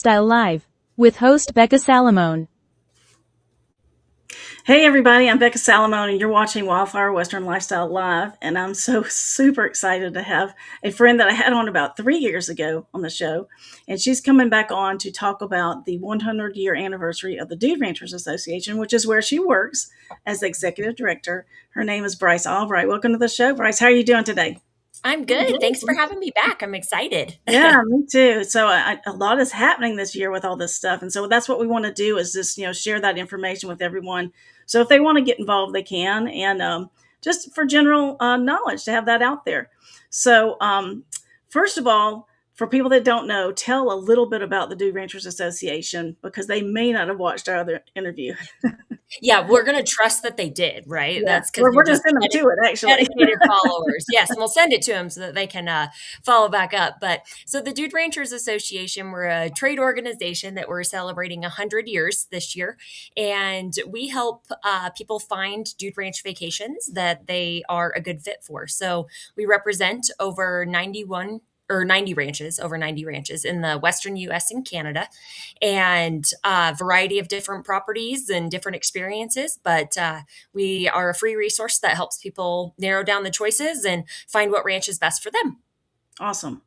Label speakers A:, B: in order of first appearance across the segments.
A: Lifestyle Live with host Becca Salamone.
B: Hey everybody, I'm Becca Salamone and you're watching Wildflower Western Lifestyle Live, and I'm so super excited to have a friend that I had on about 3 years ago on the show, and she's coming back on to talk about the 100-year anniversary of the Dude Ranchers Association, which is where she works as the executive director. Her name is Bryce Albright. Welcome to the show, Bryce. How are you doing today?
C: I'm good. Thanks for having me back. I'm excited.
B: Yeah, me too. So a lot is happening this year with all this stuff, and so that's what we want to do is just share that information with everyone. So if they want to get involved, they can, and just for general knowledge to have that out there. So first of all, for people that don't know, tell a little bit about the Dude Ranchers Association because they may not have watched our other interview.
C: Yeah, we're going to trust that they did, right?
B: Yeah.
C: That's because
B: we're going to send them to it, actually.
C: Dedicated followers. Yes, and we'll send it to them so that they can follow back up. But so the Dude Ranchers Association, we're a trade organization that we're celebrating 100 years this year. And we help people find dude ranch vacations that they are a good fit for. So we represent over 90 ranches in the Western US and Canada, and a variety of different properties and different experiences. But we are a free resource that helps people narrow down the choices and find what ranch is best for them.
B: Awesome.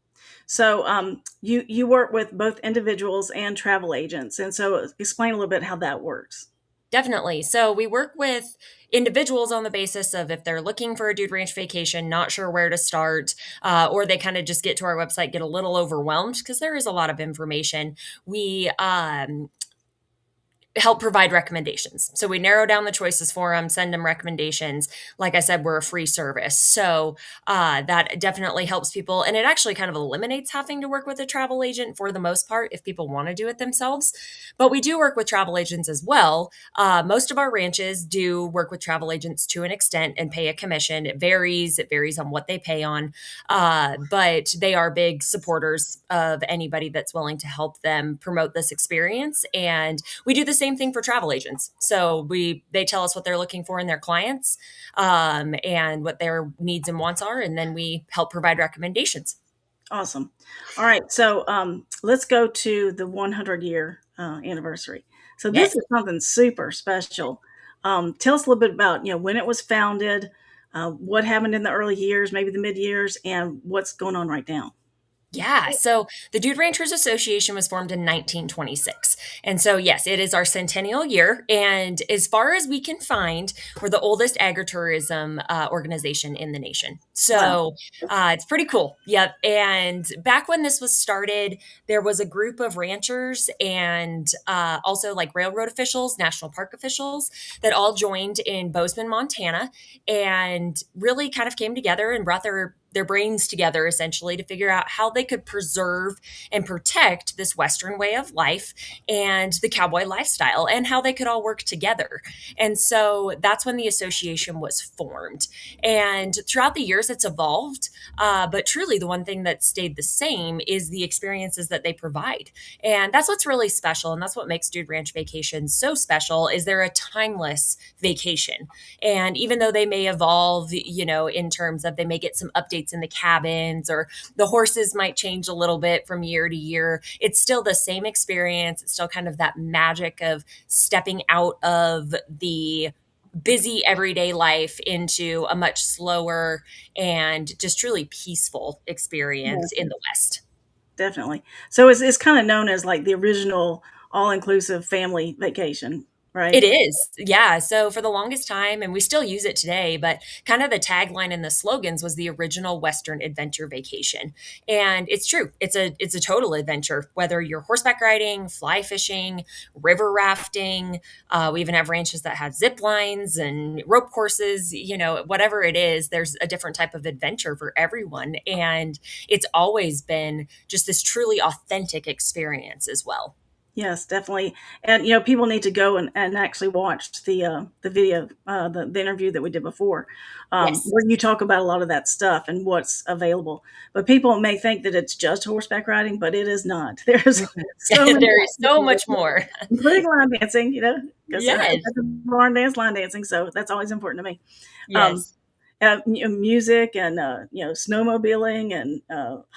B: So you work with both individuals and travel agents. And so explain a little bit how that works.
C: Definitely. So we work with individuals on the basis of if they're looking for a dude ranch vacation, not sure where to start, or they kind of just get to our website, get a little overwhelmed because there is a lot of information. We help provide recommendations. So we narrow down the choices for them, send them recommendations. Like I said, we're a free service. So that definitely helps people. And it actually kind of eliminates having to work with a travel agent for the most part if people want to do it themselves. But we do work with travel agents as well. Most of our ranches do work with travel agents to an extent and pay a commission. It varies. It varies on what they pay on. But they are big supporters of anybody that's willing to help them promote this experience. And we do the same thing for travel agents. So they tell us what they're looking for in their clients and what their needs and wants are, and then we help provide recommendations.
B: Awesome. All right, so let's go to the 100-year anniversary. So this is something super special. Tell us a little bit about when it was founded, what happened in the early years, maybe the mid years, and what's going on right now.
C: Yeah. So the Dude Ranchers Association was formed in 1926. And so, yes, it is our centennial year. And as far as we can find, we're the oldest agritourism organization in the nation. So it's pretty cool. Yep. And back when this was started, there was a group of ranchers and also like railroad officials, national park officials that all joined in Bozeman, Montana, and really kind of came together and brought their brains together essentially to figure out how they could preserve and protect this Western way of life and the cowboy lifestyle and how they could all work together. And so that's when the association was formed. And throughout the years, it's evolved. But truly, the one thing that stayed the same is the experiences that they provide. And that's what's really special. And that's what makes Dude Ranch Vacations so special is they're a timeless vacation. And even though they may evolve, in terms of they may get some updates in the cabins or the horses might change a little bit from year to year, it's still the same experience. It's still kind of that magic of stepping out of the busy everyday life into a much slower and just truly peaceful experience in the West.
B: Definitely. So it's kind of known as like the original all-inclusive family vacation. Right.
C: It is. Yeah. So for the longest time, and we still use it today, but kind of the tagline and the slogans was the original Western adventure vacation. And it's true. It's a total adventure, whether you're horseback riding, fly fishing, river rafting. We even have ranches that have zip lines and rope courses, whatever it is, there's a different type of adventure for everyone. And it's always been just this truly authentic experience as well.
B: Yes, definitely. And, people need to go and actually watch the video, the interview that we did before, where you talk about a lot of that stuff and what's available. But people may think that it's just horseback riding, but it is not. There's
C: there is so much more.
B: Including line dancing, because
C: Yes.
B: barn dance, line dancing. So that's always important to me.
C: Yes.
B: music and snowmobiling and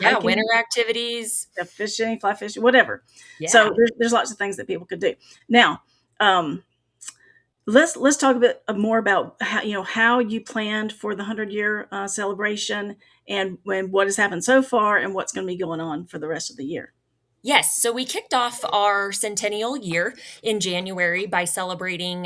C: Yeah, winter
B: hiking,
C: activities.
B: fishing, fly fishing, whatever. So
C: Yeah.
B: there's lots of things that people could do. Now, um, let's talk a bit more about how you planned for the 100-year celebration, and what has happened so far and what's going to be going on for the rest of the year.
C: Yes, so we kicked off our centennial year in January by celebrating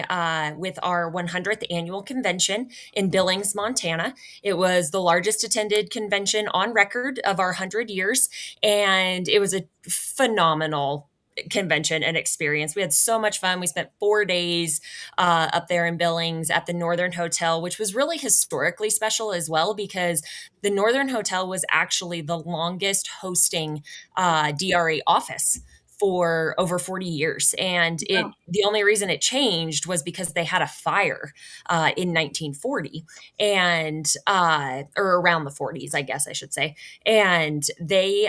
C: with our 100th annual convention in Billings, Montana. It was the largest attended convention on record of our 100 years, and it was a phenomenal convention and experience. We had so much fun. We spent 4 days up there in Billings at the Northern Hotel, which was really historically special as well because the Northern Hotel was actually the longest hosting DRA office for over 40 years. And
B: Wow.
C: the only reason it changed was because they had a fire in 1940 and, or around the 40s, I guess I should say. And they,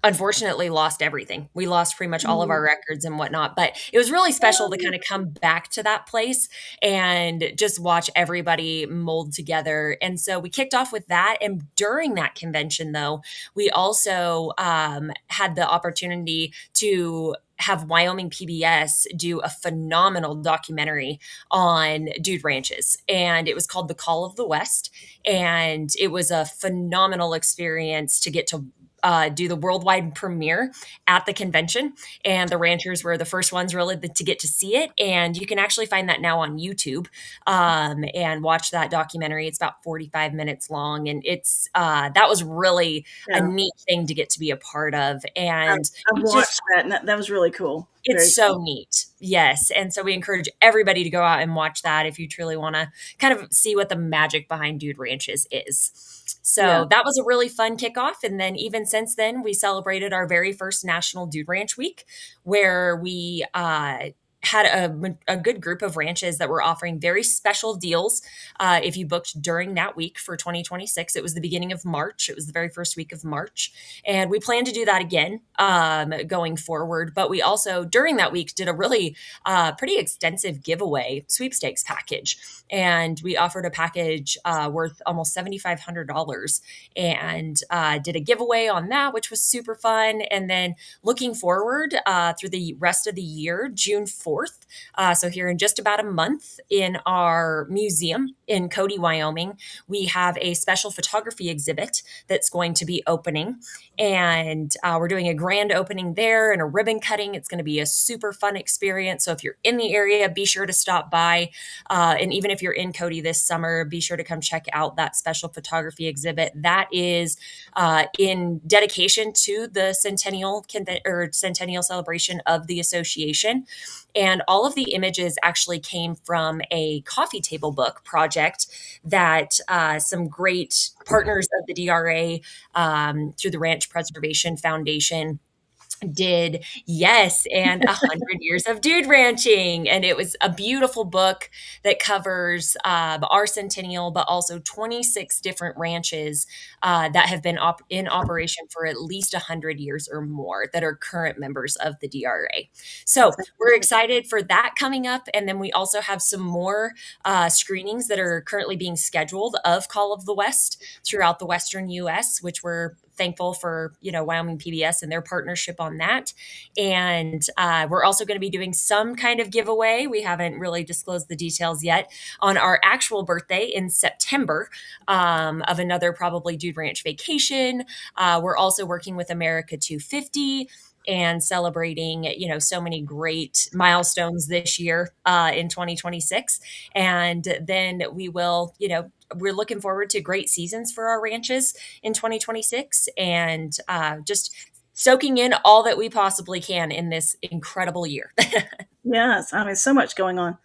C: unfortunately lost everything. We lost pretty much all of our
B: Mhm.
C: records and whatnot, but it was really special to kind of come back to that place and just watch everybody mold together. And so we kicked off with that. And during that convention, though, we also had the opportunity to have Wyoming PBS do a phenomenal documentary on dude ranches. And it was called The Call of the West. And it was a phenomenal experience to get to do the worldwide premiere at the convention. And the ranchers were the first ones really to get to see it. And you can actually find that now on YouTube and watch that documentary. It's about 45 minutes long. And it's that was really a
B: Yeah,
C: neat thing to get to be a part of.
B: I've,
C: And
B: I've
C: it's just
B: watched that, and that was really cool. Very
C: it's so
B: cool.
C: neat. Yes. And so we encourage everybody to go out and watch that if you truly want to kind of see what the magic behind Dude Ranches is.
B: Yeah.
C: So that was a really fun kickoff. And then even since then, we celebrated our very first National Dude Ranch Week, where we had a good group of ranches that were offering very special deals if you booked during that week for 2026. It was the beginning of March. It was the very first week of March. And we plan to do that again going forward. But we also, during that week, did a really pretty extensive giveaway sweepstakes package. And we offered a package worth almost $7,500 and did a giveaway on that, which was super fun. And then looking forward through the rest of the year, June 4th, so here in just about a month in our museum in Cody, Wyoming, we have a special photography exhibit that's going to be opening. And we're doing a grand opening there and a ribbon cutting. It's going to be a super fun experience. So if you're in the area, be sure to stop by. And even if you're in Cody this summer, be sure to come check out that special photography exhibit. That is in dedication to the centennial celebration of the association. And all of the images actually came from a coffee table book project that some great partners of the DRA through the Ranch Preservation Foundation did. Yes, and 100 years of dude ranching. And it was a beautiful book that covers our centennial, but also 26 different ranches that have been in operation for at least 100 years or more that are current members of the DRA.
B: That's
C: So we're
B: fantastic.
C: excited for that coming up. And then we also have some more screenings that are currently being scheduled of Call of the West throughout the Western US, which we're thankful for, Wyoming PBS and their partnership on that. And we're also going to be doing some kind of giveaway. We haven't really disclosed the details yet on our actual birthday in September of another probably Dude Ranch vacation. We're also working with America 250 and celebrating, so many great milestones this year in 2026. And then we will, we're looking forward to great seasons for our ranches in 2026 and just soaking in all that we possibly can in this incredible year.
B: Yes, I mean, so much going on.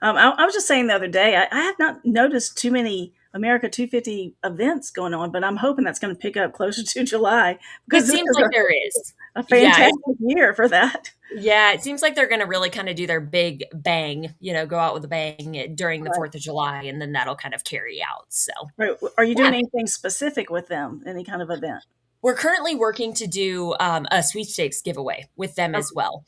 B: I was just saying the other day, I have not noticed too many America 250 events going on, but I'm hoping that's going to pick up closer to July
C: It
B: because this
C: seems
B: is
C: like there is.
B: a
C: Yeah,
B: fantastic year for that.
C: yeah, it seems like they're going to really kind of do their big bang, go out with a bang during the
B: Right.
C: 4th of July, and then that'll kind of carry out. So,
B: Right. Are you doing
C: yeah.
B: anything specific with them? Any kind of event?
C: We're currently working to do a sweepstakes giveaway with them as well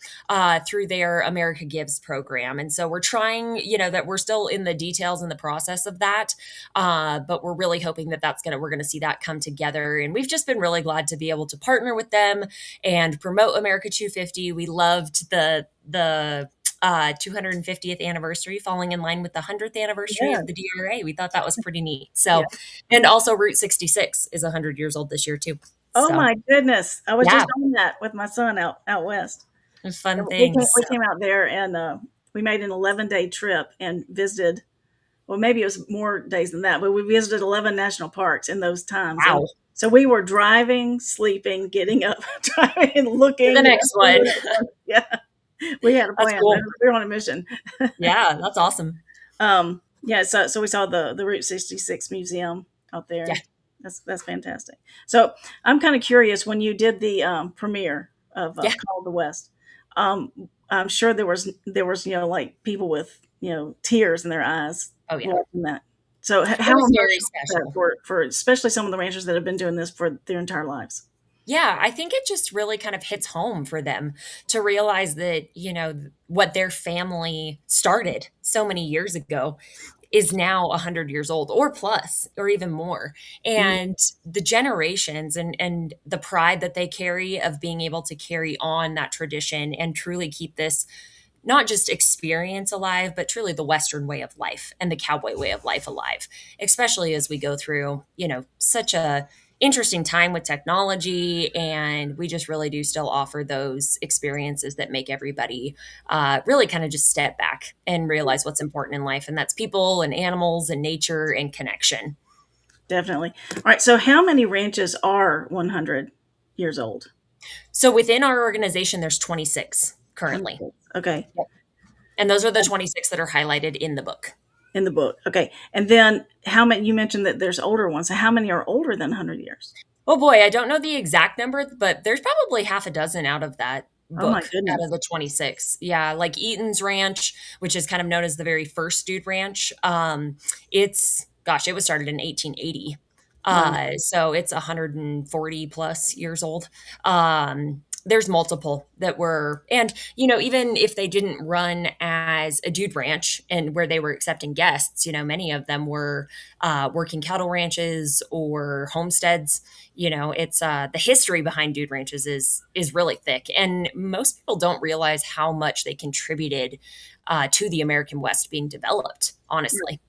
C: through their America Gives program. And so we're trying, that we're still in the details and the process of that. But we're really hoping that we're going to see that come together. And we've just been really glad to be able to partner with them and promote America 250. We loved the 250th anniversary falling in line with the 100th anniversary of the DRA. We thought that was pretty neat. So, and also Route 66 is 100 years old this year too.
B: Oh my goodness. I was just on that with my son out west.
C: Fun things.
B: We came out there and we made an 11-day trip and visited, well, maybe it was more days than that, but we visited 11 national parks in those times.
C: Wow.
B: And so we were driving, sleeping, getting up, driving, looking.
C: The next one.
B: Yeah. We had a plan. Cool. We were on a mission.
C: Yeah, that's awesome.
B: So we saw the Route 66 museum out there. Yeah. That's fantastic. So I'm kind of curious, when you did the premiere of Call of the West, I'm sure there was like people with tears in their eyes.
C: Oh yeah.
B: That. So how
C: very special
B: for especially some of the ranchers that have been doing this for their entire lives.
C: Yeah, I think it just really kind of hits home for them to realize that, what their family started so many years ago is now 100 years old or plus, or even more. And the generations and the pride that they carry of being able to carry on that tradition and truly keep this not just experience alive, but truly the Western way of life and the cowboy way of life alive, especially as we go through, such a interesting time with technology. And we just really do still offer those experiences that make everybody really kind of just step back and realize what's important in life. And that's people and animals and nature and connection.
B: Definitely. All right. So how many ranches are 100 years old?
C: So within our organization, there's 26 currently.
B: Okay.
C: And those are the 26 that are highlighted in the book.
B: In the book. Okay. And then how many, you mentioned that there's older ones. So how many are older than 100 years?
C: Oh boy, I don't know the exact number, but there's probably half a dozen out of that book, out of the 26. Yeah. Like Eaton's Ranch, which is kind of known as the very first dude ranch. It was started in 1880. So it's 140 plus years old. There's multiple that were, and, even if they didn't run as a dude ranch and where they were accepting guests, many of them were working cattle ranches or homesteads. It's the history behind dude ranches is really thick. And most people don't realize how much they contributed to the American West being developed, honestly.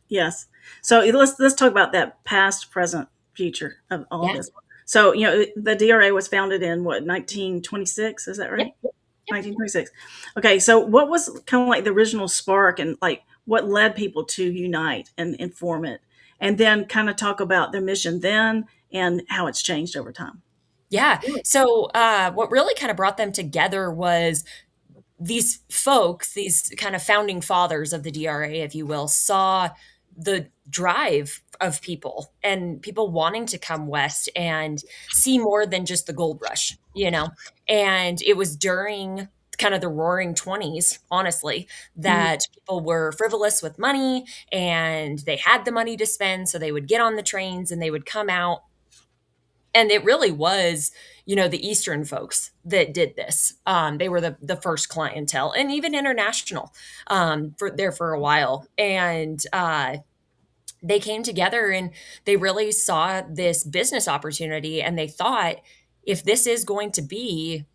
B: Yes. So let's talk about that past, present, future of all this. So, the DRA was founded in 1926? Is that right? Yep. 1926. Okay. So what was kind of like the original spark and like what led people to unite and form it? And then kind of talk about their mission then and how it's changed over time.
C: Yeah. So what really kind of brought them together was these folks, these kind of founding fathers of the DRA, if you will, saw the drive of people and people wanting to come west and see more than just the gold rush, and it was during kind of the roaring 20s, honestly, that people were frivolous with money and they had the money to spend. So they would get on the trains and they would come out. And it really was, the Eastern folks that did this. They were the first clientele and even international for a while. And they came together and they really saw this business opportunity. And they thought, if this is going to be,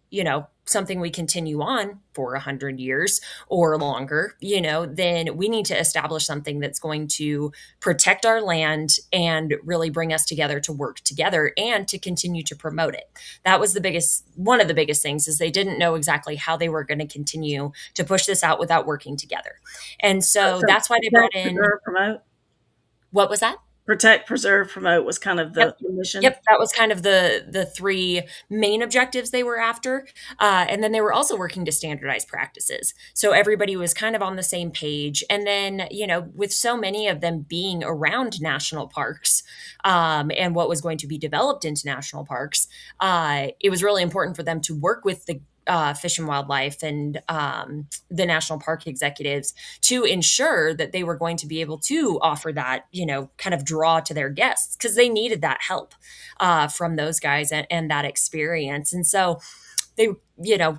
C: something we continue on for 100 years or longer, then we need to establish something that's going to protect our land and really bring us together to work together and to continue to promote it. That was one of the biggest things, is they didn't know exactly how they were going to continue to push this out without working together. And so that's why they brought in.
B: Promote.
C: What was that?
B: Protect, preserve, promote was kind of the mission.
C: Yep, that was kind of the three main objectives they were after. And then they were also working to standardize practices. So everybody was kind of on the same page. And then, with so many of them being around national parks and what was going to be developed into national parks, it was really important for them to work with Fish and Wildlife and the national park executives to ensure that they were going to be able to offer that, kind of draw to their guests because they needed that help from those guys and that experience. And so they,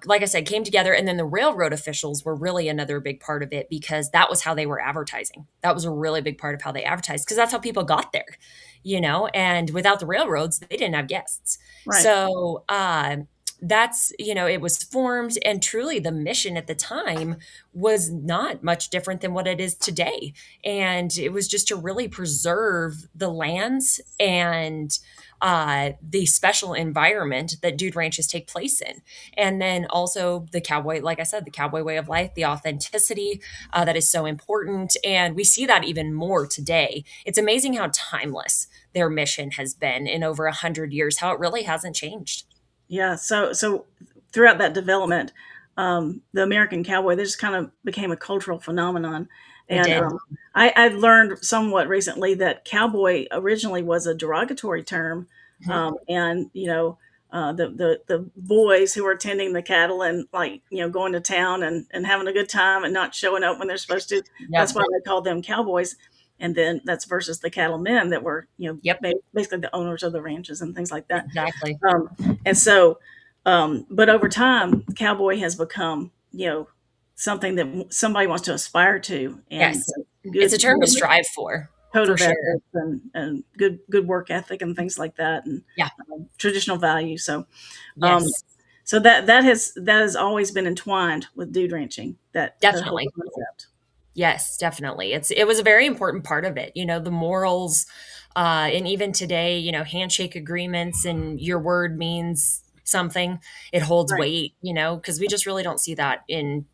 C: like I said, came together. And then the railroad officials were really another big part of it because that was how they were advertising. That was a really big part of how they advertised because that's how people got there, and without the railroads, they didn't have guests.
B: Right.
C: So, that's, it was formed, and truly the mission at the time was not much different than what it is today. And it was just to really preserve the lands and the special environment that dude ranches take place in. And then also the cowboy, like I said, the cowboy way of life, the authenticity that is so important. And we see that even more today. It's amazing how timeless their mission has been in over 100 years, how it really hasn't changed.
B: Yeah. So throughout that development, the American cowboy, this just kind of became a cultural phenomenon.
C: It
B: And
C: did.
B: I learned somewhat recently that cowboy originally was a derogatory term.
C: Mhm.
B: And, the boys who were tending the cattle and like, going to town and having a good time and not showing up when they're supposed to. That's
C: Yep.
B: why they called them cowboys. And then that's versus the cattlemen that were,
C: Yep.
B: basically the owners of the ranches and things like that.
C: Exactly.
B: And so, but over time, cowboy has become, something that somebody wants to aspire to, and
C: Yes. It's
B: good
C: a term to strive
B: code
C: for
B: of
C: sure.
B: ethics and good work ethic and things like that, and
C: Yeah.
B: traditional values. So, um,
C: Yes.
B: so that has always been entwined with dude ranching. That whole
C: Definitely.
B: concept.
C: Yes, definitely. It was a very important part of it, the morals, and even today, handshake agreements and your word means something. It holds
B: Right.
C: weight, because we just really don't see that in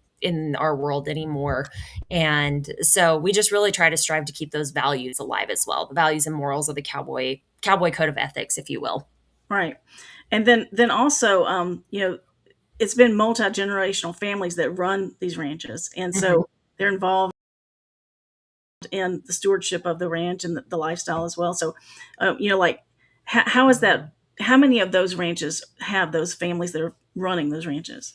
C: our world anymore. And so we just really try to strive to keep those values alive as well, the values and morals of the cowboy code of ethics, if you will.
B: Right. And then also, it's been multi-generational families that run these ranches, and
C: Mhm.
B: so they're involved in the stewardship of the ranch and the lifestyle as well. So, like, how is that? How many of those ranches have those families that are running those ranches?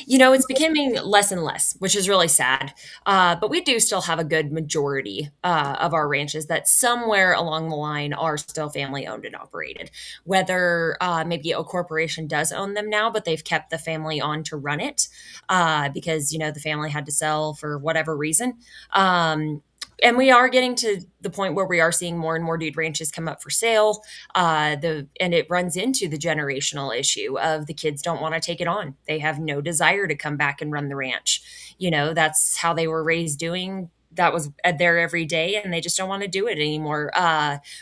C: It's becoming less and less, which is really sad. But we do still have a good majority of our ranches that somewhere along the line are still family owned and operated. Whether maybe a corporation does own them now, but they've kept the family on to run it because, the family had to sell for whatever reason. And we are getting to the point where we are seeing more and more dude ranches come up for sale. And it runs into the generational issue of the kids don't want to take it on. They have no desire to come back and run the ranch. That's how they were raised doing. That was there every day, and they just don't want to do it anymore.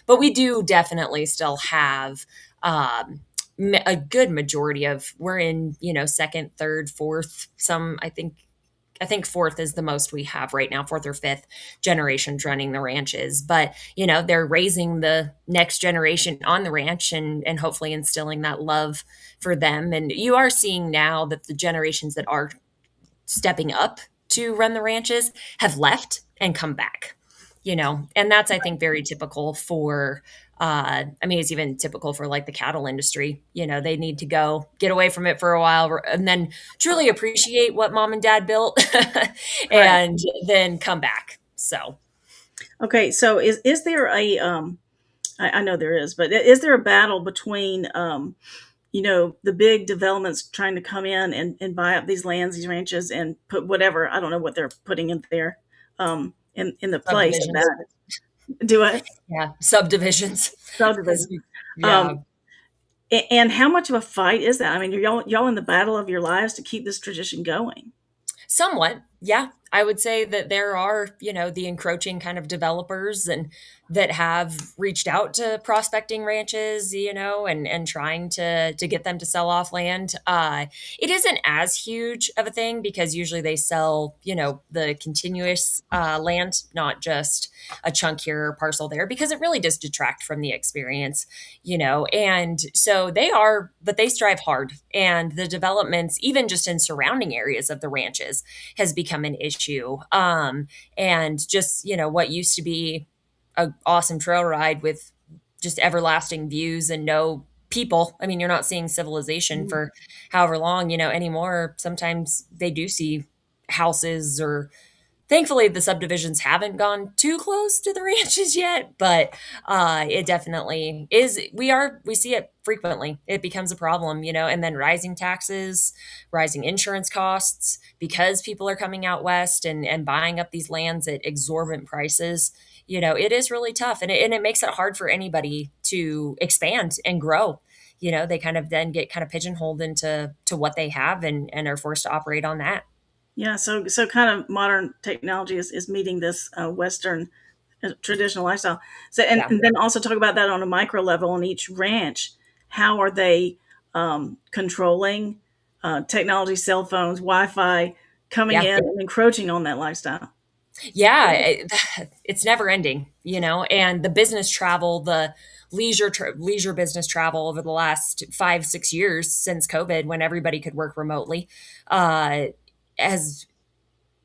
C: But we do definitely still have a good majority of we're in second, third, fourth. Some I think fourth is the most we have right now, fourth or fifth generations running the ranches. But, they're raising the next generation on the ranch and hopefully instilling that love for them. And you are seeing now that the generations that are stepping up to run the ranches have left and come back, and that's, I think, very typical for, it's even typical for like the cattle industry. They need to go get away from it for a while and then truly appreciate what mom and dad built
B: Right.
C: and then come back. So,
B: Okay. So is there a I know there is, but is there a battle between the big developments trying to come in and buy up these lands, these ranches, and put whatever, I don't know what they're putting in there, in the place of
C: subdivisions.
B: that. Do it.
C: Yeah. Subdivisions.
B: Subdivision.
C: Yeah.
B: Um, and how much of a fight is that? I mean, y'all in the battle of your lives to keep this tradition going.
C: Somewhat, yeah. I would say that there are, the encroaching kind of developers and that have reached out to prospecting ranches, and trying to get them to sell off land. It isn't as huge of a thing because usually they sell, the continuous land, not just a chunk here or parcel there, because it really does detract from the experience, And so but they strive hard, and the developments, even just in surrounding areas of the ranches, has become an issue. And just, what used to be a awesome trail ride with just everlasting views and no people. I mean, you're not seeing civilization
B: Mhm.
C: for however long, anymore. Sometimes they do see houses, or thankfully the subdivisions haven't gone too close to the ranches yet, but it definitely is. We see it frequently. It becomes a problem, and then rising taxes, rising insurance costs, because people are coming out west and buying up these lands at exorbitant prices. It is really tough, and it makes it hard for anybody to expand and grow. They kind of then get kind of pigeonholed into what they have, and are forced to operate on that.
B: Yeah, so kind of modern technology is meeting this Western traditional lifestyle. So
C: Yeah.
B: and then also talk about that on a micro level on each ranch. How are they controlling technology, cell phones, Wi-Fi coming
C: Yeah.
B: in and encroaching on that lifestyle?
C: Yeah, it's never ending, and the business travel, the leisure business travel over the last 5, 6 years since COVID, when everybody could work remotely, uh, has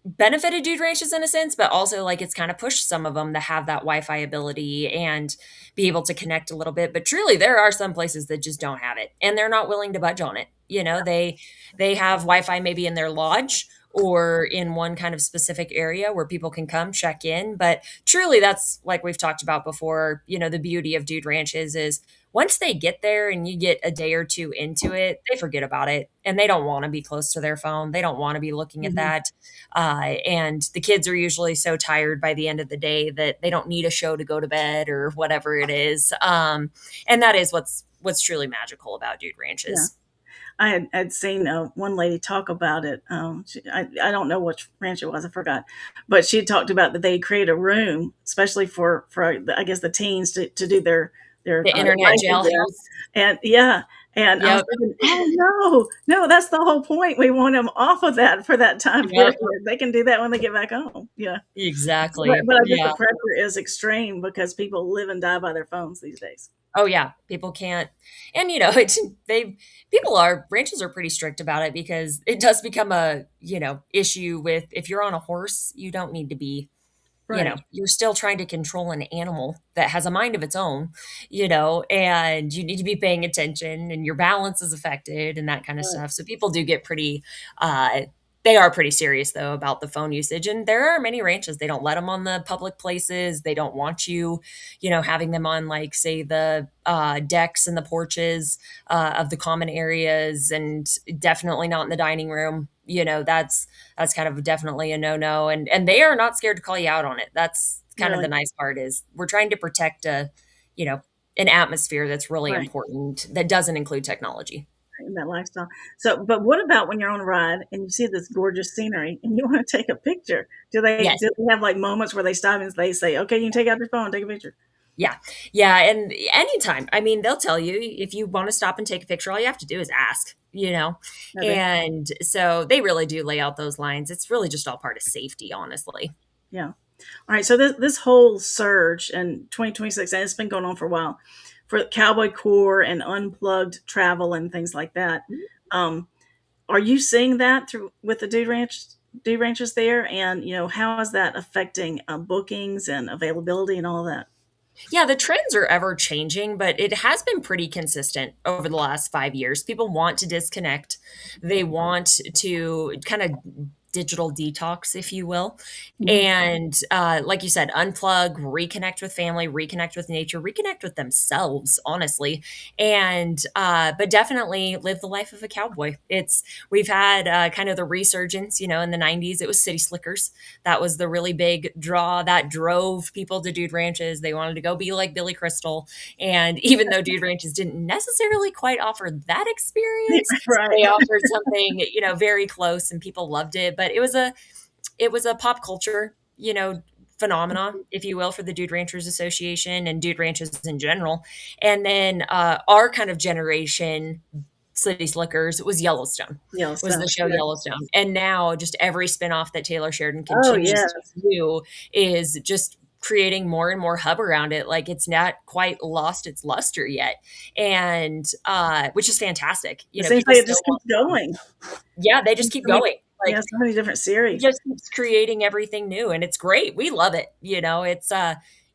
C: benefited dude ranches in a sense, but also like it's kind of pushed some of them to have that Wi-Fi ability and be able to connect a little bit. But truly, there are some places that just don't have it, and they're not willing to budge on it. They have Wi-Fi maybe in their lodge or in one kind of specific area where people can come check in. But truly, that's like we've talked about before. The beauty of dude ranches is once they get there and you get a day or two into it, they forget about it and they don't want to be close to their phone. They don't want to be looking at
B: Mhm.
C: that. And the kids are usually so tired by the end of the day that they don't need a show to go to bed or whatever it is. And that is what's truly magical about dude
B: Yeah.
C: ranches.
B: I'd seen one lady talk about it. I don't know which ranch it was, I forgot, but she had talked about that they create a room, especially for I guess the teens to do their
C: The internet
B: devices there,
C: jailhouse.
B: and yeah, and I was
C: Yep.
B: thinking, oh no, that's the whole point. We want them off of that for that time period.
C: Yep.
B: They can do that when they get back home. Yeah,
C: Exactly.
B: but I guess the
C: Yeah.
B: pressure is extreme because people live and die by their phones these days.
C: Oh yeah, people can't, and it's they people are ranches are pretty strict about it because it does become a issue with if you're on a horse, you don't need to be.
B: Right.
C: You're still trying to control an animal that has a mind of its own, and you need to be paying attention and your balance is affected and that kind of
B: Right.
C: stuff. So people do get uh, they are pretty serious though about the phone usage. And there are many ranches, they don't let them on the public places. They don't want you, having them on like say the decks and the porches of the common areas, and definitely not in the dining room. That's kind of definitely a no-no, and they are not scared to call you out on it. That's kind of the
B: Really.
C: nice part is we're trying to protect you know an atmosphere that's really
B: Right.
C: important that doesn't include technology.
B: In that lifestyle. So, but what about when you're on a ride and you see this gorgeous scenery and you want to take a picture?
C: Yes.
B: Do they have like moments where they stop and they say, "Okay, you can take out your phone, take a picture"?
C: Yeah. Yeah, and anytime. I mean, they'll tell you if you want to stop and take a picture, all you have to do is ask.
B: Okay.
C: And so they really do lay out those lines. It's really just all part of safety, honestly.
B: Yeah. All right. So this whole surge in 2026, and it's been going on for a while, for cowboy core and unplugged travel and things like that. Um, are you seeing that through with the dude ranchers there? And how is that affecting bookings and availability and all of that?
C: Yeah, the trends are ever changing, but it has been pretty consistent over the last 5 years. People want to disconnect. They want to kind of digital detox, if you will.
B: Mhm.
C: And like you said, unplug, reconnect with family, reconnect with nature, reconnect with themselves, honestly. And but definitely live the life of a cowboy. We've had kind of the resurgence, in the 90s, it was city slickers. That was the really big draw that drove people to dude ranches. They wanted to go be like Billy Crystal. And even though dude ranches didn't necessarily quite offer that experience,
B: Right.
C: they offered something, very close and people loved it. But it was a pop culture, phenomenon, if you will, for the Dude Ranchers Association and dude ranches in general. And then our kind of generation, City Slickers, was Yellowstone, was the
B: Yellowstone.
C: show
B: Yeah.
C: Yellowstone. And now just every spinoff that Taylor Sheridan
B: Oh
C: continues to
B: yes.
C: do is just creating more and more hub around it. Like it's not quite lost its luster yet. And which is fantastic.
B: It seems
C: People
B: like it
C: still
B: just keeps
C: want,
B: going.
C: yeah, they just keep
B: So many,
C: going.
B: yeah,
C: Like
B: so many different
C: it
B: series.
C: just keeps creating everything new and it's great. We love it. It's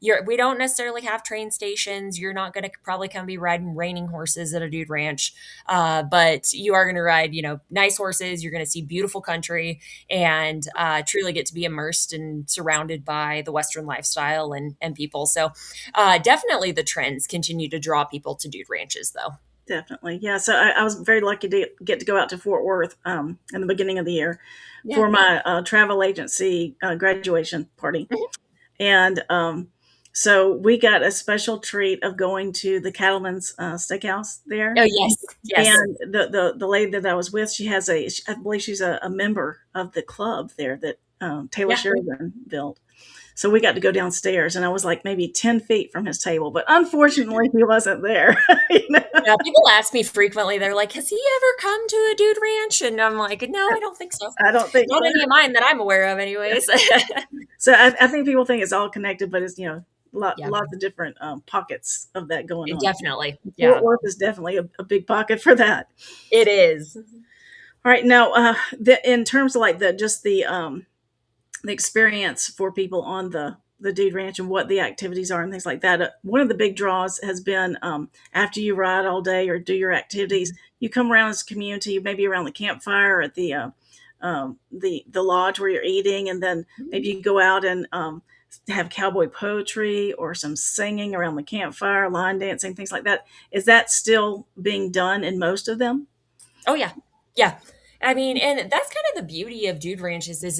C: we don't necessarily have train stations. You're not going to probably come be riding reining horses at a dude ranch, but you are going to ride, nice horses. You're going to see beautiful country and truly get to be immersed and surrounded by the Western lifestyle and people. So definitely the trends continue to draw people to dude ranches, though.
B: Definitely. Yeah. So I was very lucky to get to go out to Fort Worth in the beginning of the year for my travel agency graduation party. And so we got a special treat of going to the Cattleman's Steakhouse there.
C: Oh, yes. Yes.
B: And the lady that I was with, I believe she's a member of the club there that Taylor Sheridan built. So we got to go downstairs, and I was like maybe 10 feet from his table, but unfortunately he wasn't there.
C: Yeah, people ask me frequently, they're like, has he ever come to a dude ranch? And I'm like, no, I don't think so.
B: I don't think
C: Not any of mine that I'm aware of anyways.
B: So I think people think it's all connected, but it's, lots of different pockets of that going on.
C: Definitely.
B: Yeah. Fort Worth is definitely a big pocket for that.
C: It is.
B: All right. Now, in terms of like the experience for people on the dude ranch and what the activities are and things like that. One of the big draws has been after you ride all day or do your activities, you come around as a community, maybe around the campfire at the lodge where you're eating, and then maybe you go out and have cowboy poetry or some singing around the campfire, line dancing, things like that. Is that still being done in most of them?
C: Oh yeah. Yeah. I mean, and that's kind of the beauty of dude ranches is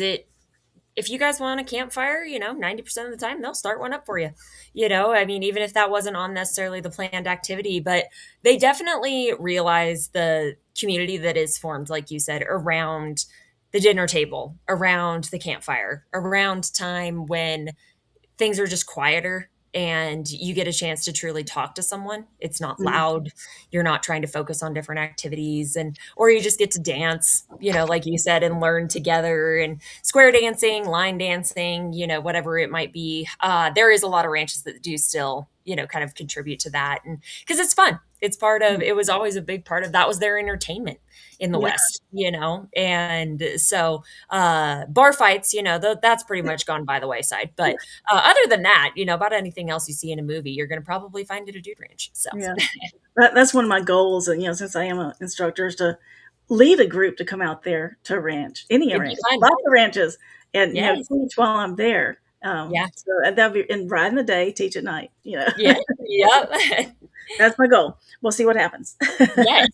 C: if you guys want a campfire, 90% of the time they'll start one up for you. I mean, even if that wasn't on necessarily the planned activity, but they definitely realize the community that is formed, like you said, around the dinner table, around the campfire, around time when things are just quieter and you get a chance to truly talk to someone. It's not loud. You're not trying to focus on different activities or you just get to dance, like you said, and learn together and square dancing, line dancing, whatever it might be. There is a lot of ranches that do still, kind of contribute to that. And because it's fun. It's it was always a big part of that was their entertainment in the West, and so bar fights, that's pretty much gone by the wayside. But other than that, about anything else you see in a movie, you're going to probably find it at a dude ranch. So
B: that's one of my goals. And, since I am an instructor, is to lead a group to come out there to a ranch, any ranch, lots of ranches, and teach while I'm there. So that'll be and ride in the day, teach at night.
C: Yeah.
B: That's my goal. We'll see what happens.
C: Yes.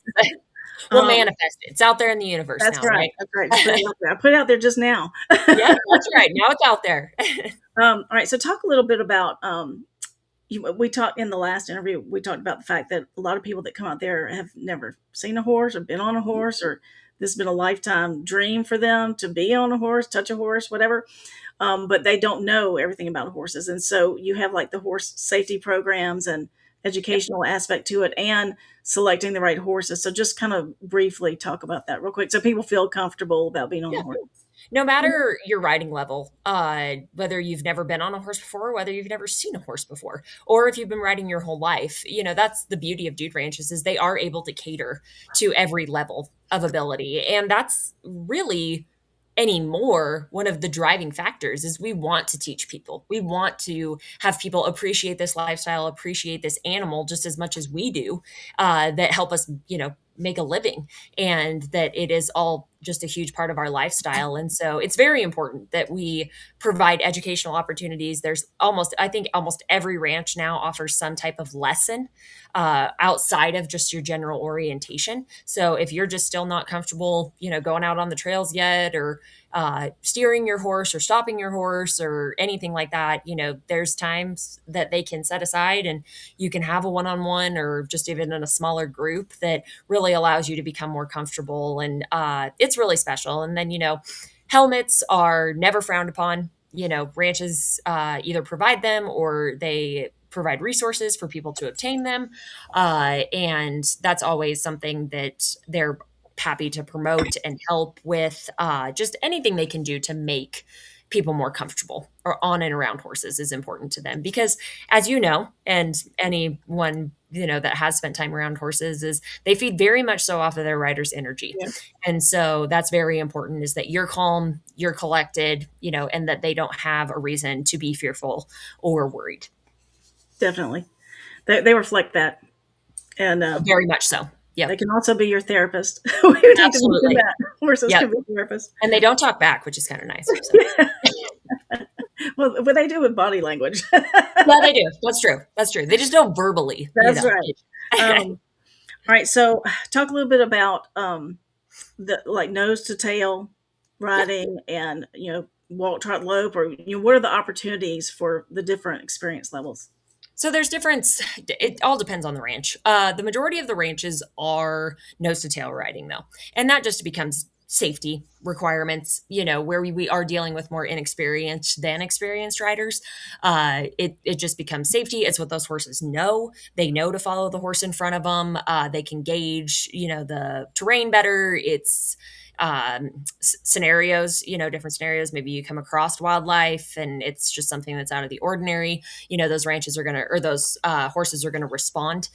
C: We'll manifest it. It's out there in the universe
B: that's
C: now,
B: right? That's right. I put it out there just now.
C: Yeah, that's right. Now it's out there.
B: All right. So talk a little bit about, we talked in the last interview, we talked about the fact that a lot of people that come out there have never seen a horse or been on a horse, or this has been a lifetime dream for them to be on a horse, touch a horse, whatever. But they don't know everything about horses. And so you have like the horse safety programs and educational aspect to it and selecting the right horses. So just kind of briefly talk about that real quick so people feel comfortable about being on a horse.
C: No matter your riding level, whether you've never been on a horse before, whether you've never seen a horse before, or if you've been riding your whole life, that's the beauty of dude ranches is they are able to cater to every level of ability. And that's really anymore one of the driving factors is we want to teach people. We want to have people appreciate this lifestyle, appreciate this animal just as much as we do, that help us, make a living, and that it is all just a huge part of our lifestyle. And so it's very important that we provide educational opportunities. There's I think almost every ranch now offers some type of lesson outside of just your general orientation. So if you're just still not comfortable, going out on the trails yet, or steering your horse or stopping your horse or anything like that, there's times that they can set aside and you can have a one-on-one or just even in a smaller group that really allows you to become more comfortable. And it's really special. And then, helmets are never frowned upon. Ranches either provide them or they provide resources for people to obtain them. And that's always something that they're happy to promote and help with. Just anything they can do to make people more comfortable or on and around horses is important to them because, as you know, and anyone that has spent time around horses, is they feed very much so off of their rider's energy. Yeah. And so that's very important, is that you're calm, you're collected, and that they don't have a reason to be fearful or worried.
B: Definitely. They reflect that. And
C: Very much so. Yep.
B: they can also be your therapist. We need to mention
C: Absolutely.
B: that. Horses
C: Yep.
B: can be therapists.
C: And they don't talk back, which is kind of nice. So.
B: Well, what they do with body language.
C: Yeah, they do. That's true. That's true. They just don't verbally.
B: That's right. All right. So talk a little bit about the like nose to tail
C: Yeah.
B: riding and, walk, trot, lope, or, what are the opportunities for the different experience levels?
C: So there's difference. It all depends on the ranch. The majority of the ranches are nose to tail riding, though, and that just becomes safety requirements. Where we are dealing with more inexperienced than experienced riders. It just becomes safety. It's what those horses know. They know to follow the horse in front of them. They can gauge, the terrain better. It's scenarios, different scenarios. Maybe you come across wildlife and it's just something that's out of the ordinary. Those ranches are going to, or those horses are going to respond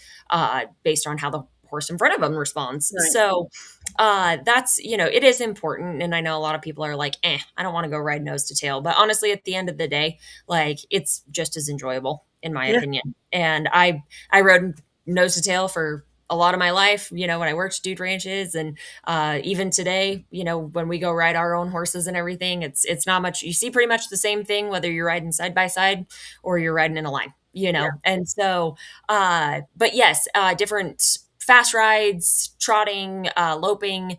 C: based on how the horse in front of them responds.
B: Right.
C: So that's, it is important. And I know a lot of people are like, I don't want to go ride nose to tail. But honestly, at the end of the day, like it's just as enjoyable in my opinion. And I rode nose to tail for a lot of my life, when I worked dude ranches and even today, when we go ride our own horses and everything, it's not much. You see pretty much the same thing, whether you're riding side by side or you're riding in a line, And so, but yes, different fast rides, trotting, loping,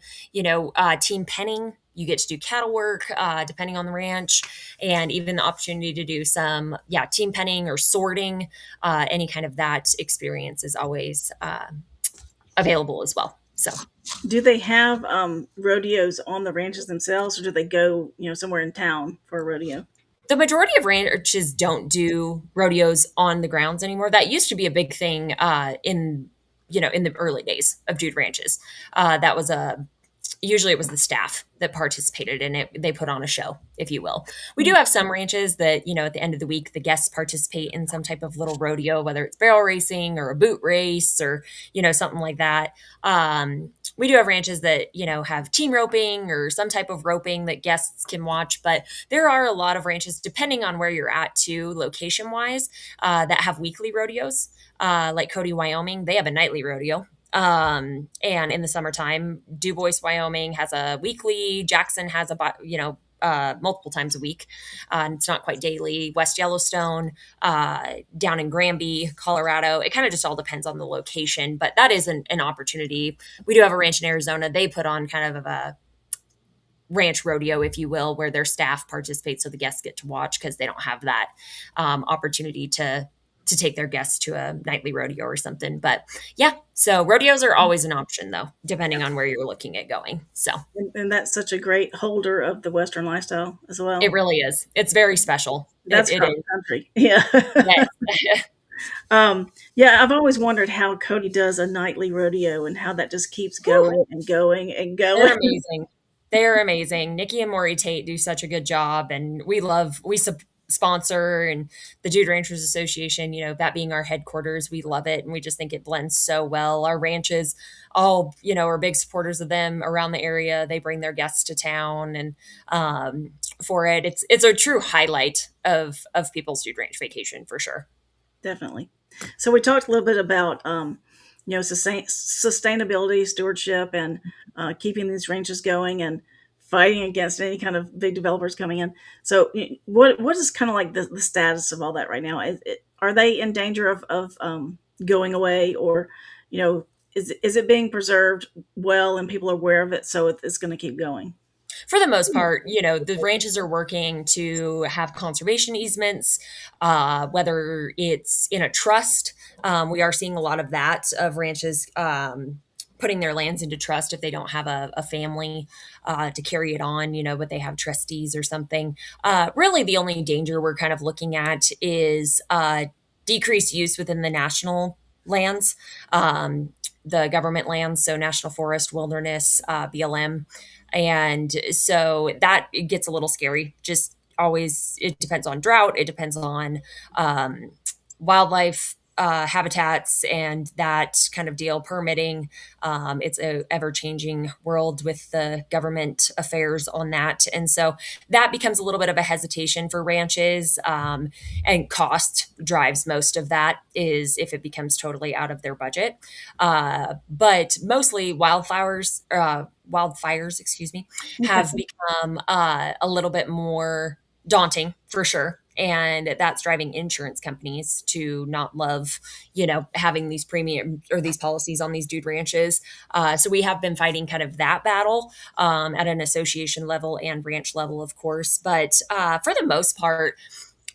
C: team penning. You get to do cattle work, depending on the ranch, and even the opportunity to do some, team penning or sorting. Any kind of that experience is always available as well. So,
B: do they have rodeos on the ranches themselves, or do they go, somewhere in town for a rodeo?
C: the majority of ranches don't do rodeos on the grounds anymore. That used to be a big thing in the early days of dude ranches. That was usually it was the staff that participated in it. They put on a show, if you will. We do have some ranches that, at the end of the week, the guests participate in some type of little rodeo, whether it's barrel racing or a boot race or, something like that. We do have ranches that, have team roping or some type of roping that guests can watch. But there are a lot of ranches, depending on where you're at too, location wise, that have weekly rodeos. Like Cody, Wyoming, they have a nightly rodeo. And in the summertime, Dubois, Wyoming has a weekly. Jackson has multiple times a week. It's not quite daily. West Yellowstone, down in Granby, Colorado. It kind of just all depends on the location, but that is an opportunity. We do have a ranch in Arizona. They put on kind of a ranch rodeo, if you will, where their staff participates, so the guests get to watch because they don't have that opportunity to take their guests to a nightly rodeo or something. But yeah, so rodeos are always an option though, depending on where you're looking at going. So,
B: and that's such a great holder of the Western lifestyle as well.
C: It really is. It's very special.
B: That's
C: it
B: cross country. Yeah.
C: Yes.
B: Yeah, I've always wondered how Cody does a nightly rodeo and how that just keeps going and going and going.
C: They're amazing. They're amazing. Nikki and Maury Tate do such a good job, and we sponsor and the Dude Ranchers Association, that being our headquarters, we love it. And we just think it blends so well. Our ranches all, are big supporters of them around the area. They bring their guests to town and for it. It's a true highlight of people's Dude Ranch vacation for sure.
B: Definitely. So we talked a little bit about, sustainability, stewardship, and keeping these ranches going and fighting against any kind of big developers coming in. So what is kind of like the status of all that right now? Are they in danger of going away, or, is it being preserved well and people are aware of it, so it's going to keep going?
C: For the most part, the ranches are working to have conservation easements, whether it's in a trust. We are seeing a lot of that, of ranches putting their lands into trust if they don't have a family to carry it on, but they have trustees or something. Really, the only danger we're kind of looking at is decreased use within the national lands, the government lands, so national forest, wilderness, BLM. And so that it gets a little scary. Just always, it depends on drought. It depends on wildlife habitats and that kind of deal, permitting. It's a ever-changing world with the government affairs on that. And so that becomes a little bit of a hesitation for ranches, and cost drives most of that is if it becomes totally out of their budget. But mostly wildfires, excuse me, have become a little bit more daunting for sure. And that's driving insurance companies to not love, having these premium or these policies on these dude ranches. So we have been fighting kind of that battle at an association level and ranch level, of course. But for the most part,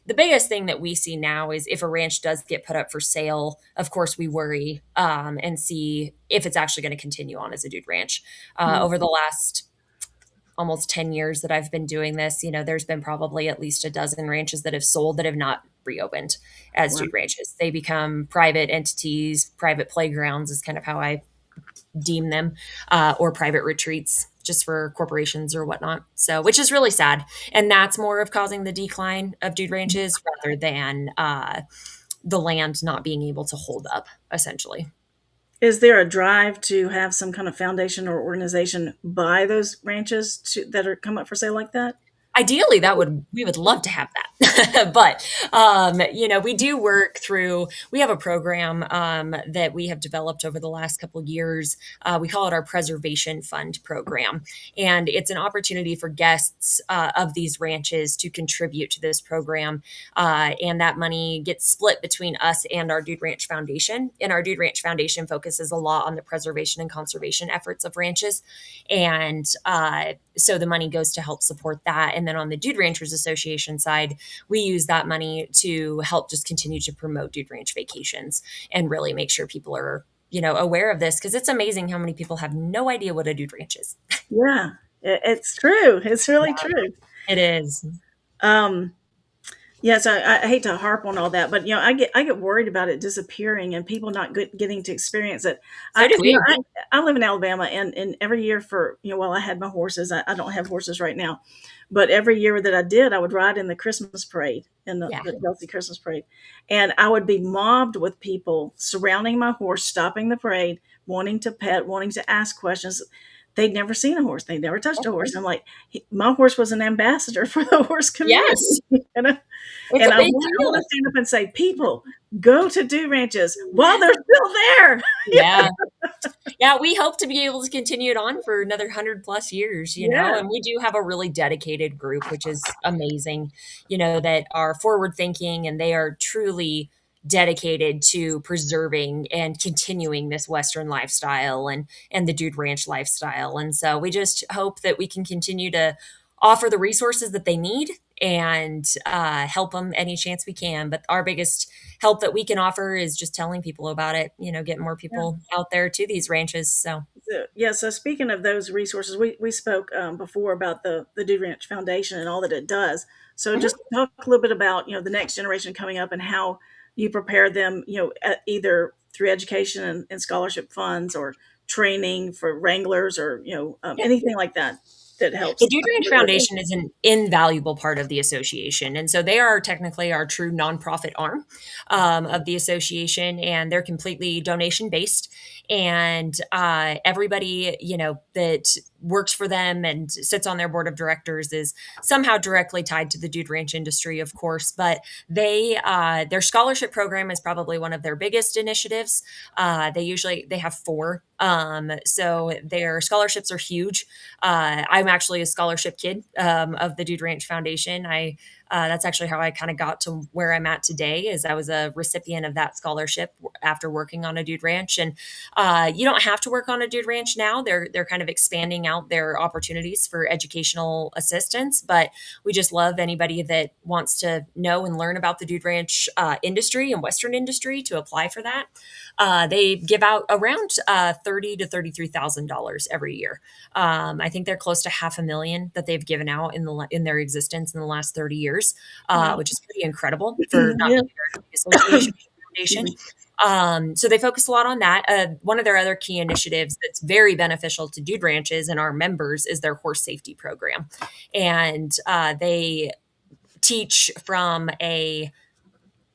C: the biggest thing that we see now is if a ranch does get put up for sale, of course, we worry and see if it's actually going to continue on as a dude ranch. Over the last almost 10 years that I've been doing this, there's been probably at least a dozen ranches that have sold that have not reopened as dude ranches. They become private entities, private playgrounds is kind of how I deem them, or private retreats just for corporations or whatnot. So, which is really sad. And that's more of causing the decline of dude ranches rather than the land not being able to hold up, essentially.
B: Is there a drive to have some kind of foundation or organization buy those ranches that are come up for sale like that?
C: Ideally, we would love to have that. But, we do work through, we have a program that we have developed over the last couple of years. We call it our Preservation Fund program. And it's an opportunity for guests of these ranches to contribute to this program. And that money gets split between us and our Dude Ranch Foundation. And our Dude Ranch Foundation focuses a lot on the preservation and conservation efforts of ranches. And so the money goes to help support that. And then on the Dude Ranchers Association side, we use that money to help just continue to promote dude ranch vacations and really make sure people are, aware of this, because it's amazing how many people have no idea what a dude ranch is.
B: Yeah, it's true. It's really true.
C: It is.
B: Yes, I hate to harp on all that, but I get worried about it disappearing and people not getting to experience it.
C: So do we.
B: I live in Alabama, and every year while I had my horses, I don't have horses right now, but every year that I did, I would ride in the Christmas parade, in the Kelsey Christmas parade, and I would be mobbed with people surrounding my horse, stopping the parade, wanting to pet, wanting to ask questions. They'd never seen a horse. They'd never touched a horse. I'm like, my horse was an ambassador for the horse community.
C: Yes.
B: And I want to stand up and say, people, go to dude ranches while they're still there.
C: Yeah. Yeah, we hope to be able to continue it on for another 100+ years, and we do have a really dedicated group, which is amazing, that are forward thinking, and they are truly dedicated to preserving and continuing this Western lifestyle and the dude ranch lifestyle. And so we just hope that we can continue to offer the resources that they need and help them any chance we can. But our biggest help that we can offer is just telling people about it, getting more people out there to these ranches. So
B: speaking of those resources, we spoke before about the Dude Ranch Foundation and all that it does. So just talk a little bit about, the next generation coming up and how you prepare them, either through education and scholarship funds or training for wranglers or, anything like that helps.
C: The Dude Ranch Foundation is an invaluable part of the association. And so they are technically our true nonprofit arm of the association, and they're completely donation based. And everybody, that works for them and sits on their board of directors is somehow directly tied to the dude ranch industry, of course. But their scholarship program is probably one of their biggest initiatives. They have 4. So their scholarships are huge. I'm actually a scholarship kid of the Dude Ranch Foundation. That's actually how I kind of got to where I'm at today, is I was a recipient of that scholarship after working on a dude ranch. And you don't have to work on a dude ranch now. They're kind of expanding out their opportunities for educational assistance, but we just love anybody that wants to know and learn about the dude ranch industry and Western industry to apply for that. They give out around $30,000 to $33,000 every year. I think they're close to $500,000 that they've given out in their existence in the last 30 years. Which is pretty incredible for not only their association foundation. So they focus a lot on that. One of their other key initiatives that's very beneficial to dude ranches and our members is their horse safety program. And they teach from a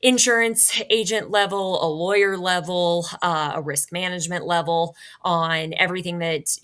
C: insurance agent level, a lawyer level, a risk management level on everything that,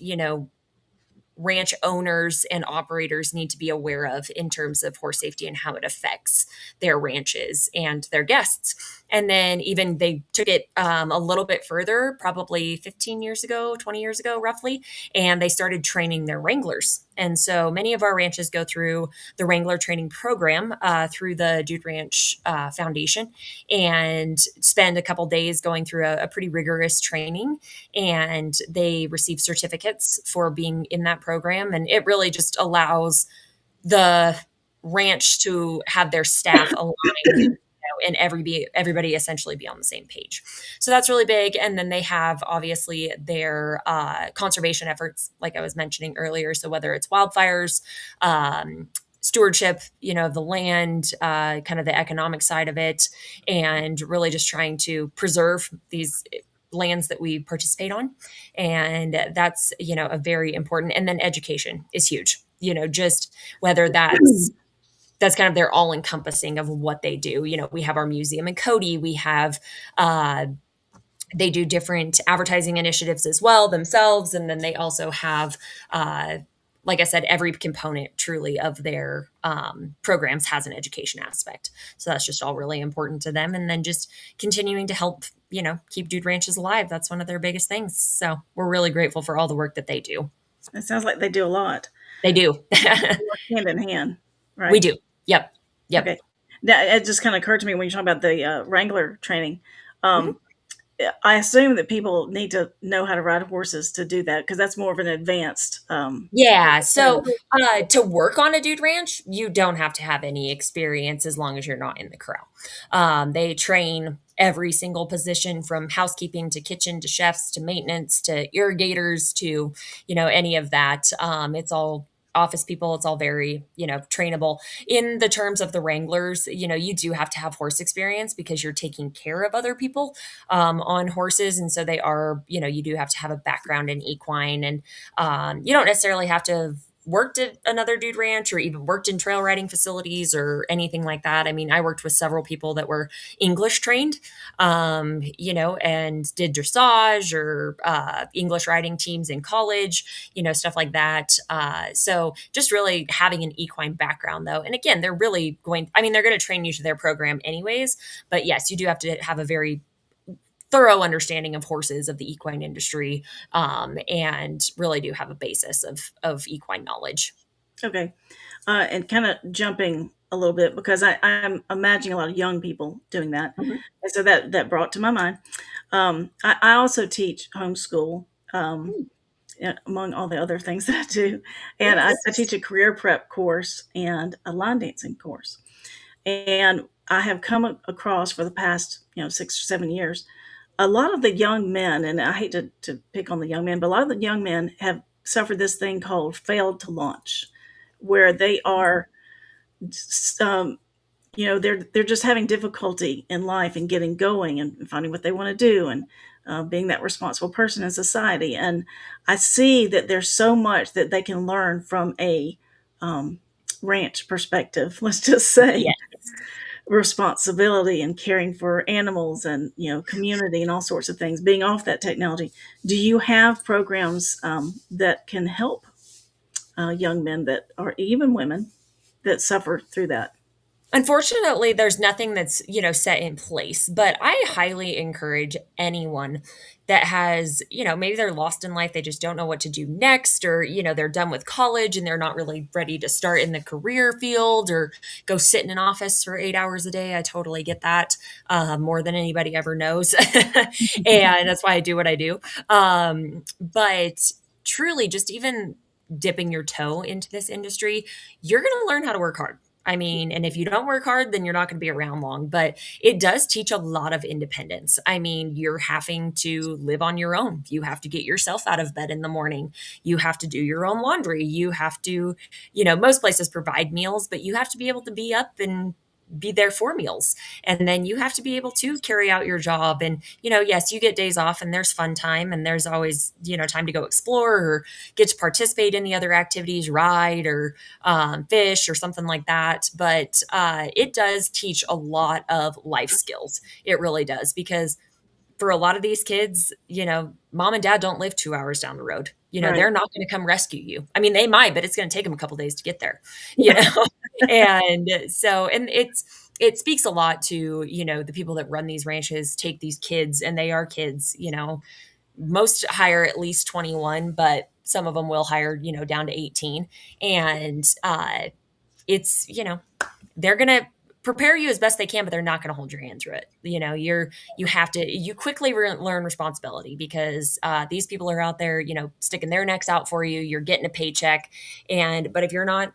C: ranch owners and operators need to be aware of in terms of horse safety and how it affects their ranches and their guests. And then even they took it a little bit further, probably 15 years ago, 20 years ago, roughly, and they started training their wranglers. And so many of our ranches go through the Wrangler training program through the Dude Ranch Foundation and spend a couple days going through a pretty rigorous training. And they receive certificates for being in that program. And it really just allows the ranch to have their staff aligned and everybody essentially be on the same page. So that's really big. And then they have obviously their conservation efforts, like I was mentioning earlier. So whether it's wildfires, stewardship, of the land, kind of the economic side of it, and really just trying to preserve these lands that we participate on. And that's, a very important, and then education is huge, just whether that's kind of their all encompassing of what they do. We have our museum in Cody. We have, they do different advertising initiatives as well themselves. And then they also have, like I said, every component truly of their programs has an education aspect. So that's just all really important to them. And then just continuing to help, keep Dude Ranches alive. That's one of their biggest things. So we're really grateful for all the work that they do.
B: It sounds like they do a lot.
C: They do.
B: They work hand in hand, right?
C: We do. Yep.
B: Okay. Now, it just kind of occurred to me when you talk about the Wrangler training. I assume that people need to know how to ride horses to do that because that's more of an advanced.
C: Yeah. So to work on a Dude Ranch, you don't have to have any experience as long as you're not in the corral. They train every single position from housekeeping to kitchen to chefs to maintenance to irrigators to, any of that. It's all office people. It's all very, trainable. In the terms of the wranglers, you do have to have horse experience because you're taking care of other people on horses. And so they are, you do have to have a background in equine, and you don't necessarily have to have worked at another Dude Ranch or even worked in trail riding facilities or anything like that. I mean, I worked with several people that were English trained, and did dressage or English riding teams in college, stuff like that. So just really having an equine background though. And again, they're really they're going to train you to their program anyways, but yes, you do have to have a very thorough understanding of horses, of the equine industry, and really do have a basis of equine knowledge.
B: Okay. And kind of jumping a little bit because I'm imagining a lot of young people doing that.
C: Mm-hmm.
B: And so that brought to my mind. I also teach homeschool, among all the other things that I do. And I teach a career prep course and a line dancing course. And I have come across for the past, 6 or 7 years, a lot of the young men, and I hate to pick on the young men, but a lot of the young men have suffered this thing called failed to launch, where they are, they're just having difficulty in life and getting going and finding what they want to do and being that responsible person in society. And I see that there's so much that they can learn from a ranch perspective, let's just say.
C: Yes.
B: Responsibility and caring for animals and community and all sorts of things, being off that technology. Do you have programs that can help young men that are even women that suffer through that?
C: Unfortunately, there's nothing that's, set in place, but I highly encourage anyone that has, maybe they're lost in life. They just don't know what to do next, or, they're done with college and they're not really ready to start in the career field or go sit in an office for 8 hours a day. I totally get that, more than anybody ever knows. And that's why I do what I do. But truly just even dipping your toe into this industry, you're going to learn how to work hard. And if you don't work hard, then you're not going to be around long, but it does teach a lot of independence. You're having to live on your own. You have to get yourself out of bed in the morning. You have to do your own laundry. You have to, most places provide meals, but you have to be able to be up and be there for meals. And then you have to be able to carry out your job. And, yes, you get days off and there's fun time and there's always, time to go explore or get to participate in the other activities, ride or fish or something like that. But it does teach a lot of life skills. It really does, because for a lot of these kids, mom and dad don't live 2 hours down the road.
B: Right.
C: They're not going to come rescue you. I mean, they might, but it's going to take them a couple days to get there, and so, and it speaks a lot to, the people that run these ranches take these kids, and they are kids, most hire at least 21, but some of them will hire, down to 18. And it's, they're going to prepare you as best they can, but they're not going to hold your hand through it. You quickly learn responsibility, because these people are out there, sticking their necks out for you. You're getting a paycheck. But if you're not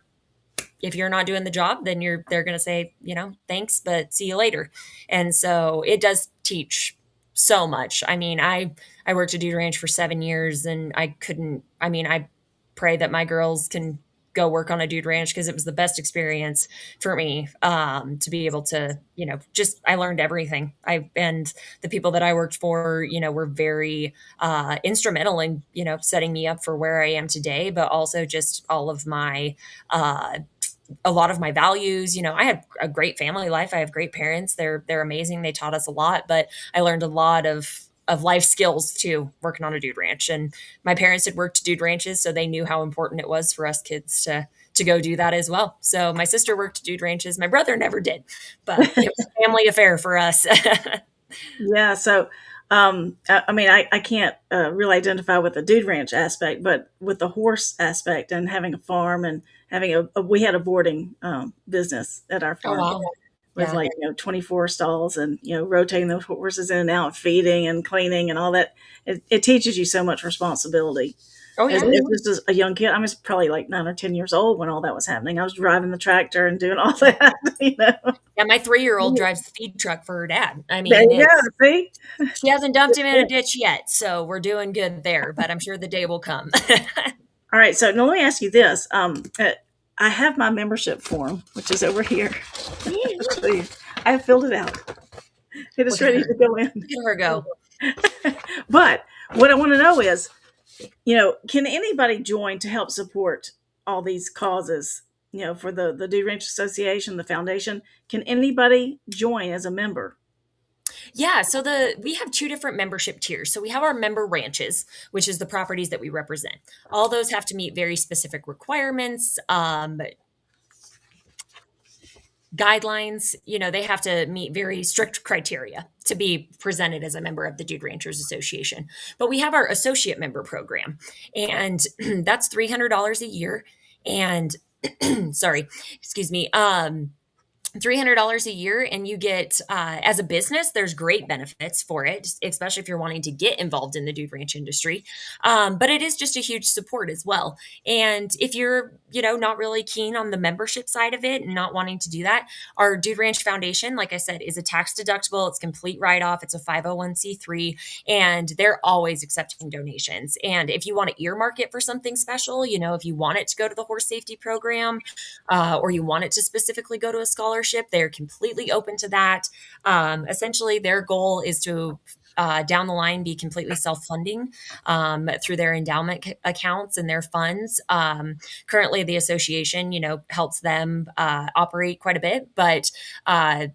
C: doing the job, then they're going to say, thanks, but see you later. And so it does teach so much. I mean, I worked a dude ranch for 7 years, and I pray that my girls can go work on a dude ranch, because it was the best experience for me, to be able to, I learned everything. And the people that I worked for, were very instrumental in, setting me up for where I am today, but also just all of my, a lot of my values. I had a great family life. I have great parents. They're amazing. They taught us a lot, but I learned a lot of life skills too, working on a dude ranch. And my parents had worked dude ranches, so they knew how important it was for us kids to go do that as well. So my sister worked dude ranches. My brother never did, but it was a family affair for us.
B: Yeah. So, I can't really identify with the dude ranch aspect, but with the horse aspect and having a farm and having we had a boarding business at our farm.
C: Oh, wow.
B: With 24 stalls and, rotating those horses in and out, feeding and cleaning and all that. It teaches you so much responsibility.
C: Oh, yeah.
B: As just a young kid, I was probably like 9 or 10 years old when all that was happening. I was driving the tractor and doing all that,
C: Yeah, my 3-year-old drives the feed truck for her dad. I mean,
B: there you go, see?
C: She hasn't dumped him in a ditch yet, so we're doing good there, but I'm sure the day will come.
B: All right, so now let me ask you this. I have my membership form, which is over here. I have filled it out. It is ready to go in.
C: Look at her go.
B: But what I want to know is, can anybody join to help support all these causes, for the Dude Ranch Association, the foundation? Can anybody join as a member?
C: Yeah, so we have 2 different membership tiers. So we have our member ranches, which is the properties that we represent. All those have to meet very specific requirements, guidelines. They have to meet very strict criteria to be presented as a member of the Dude Ranchers Association. But we have our associate member program, and that's $300 a year. And sorry, excuse me. $300 a year, and you get, as a business, there's great benefits for it, especially if you're wanting to get involved in the dude ranch industry. But it is just a huge support as well. And if you're, not really keen on the membership side of it and not wanting to do that, our Dude Ranch Foundation, like I said, is a tax deductible. It's complete write-off. It's a 501c3, and they're always accepting donations. And if you want to earmark it for something special, if you want it to go to the horse safety program, or you want it to specifically go to a scholarship, they're completely open to that. Essentially, their goal is to down the line be completely self-funding through their endowment accounts and their funds. Currently, the association, helps them operate quite a bit, but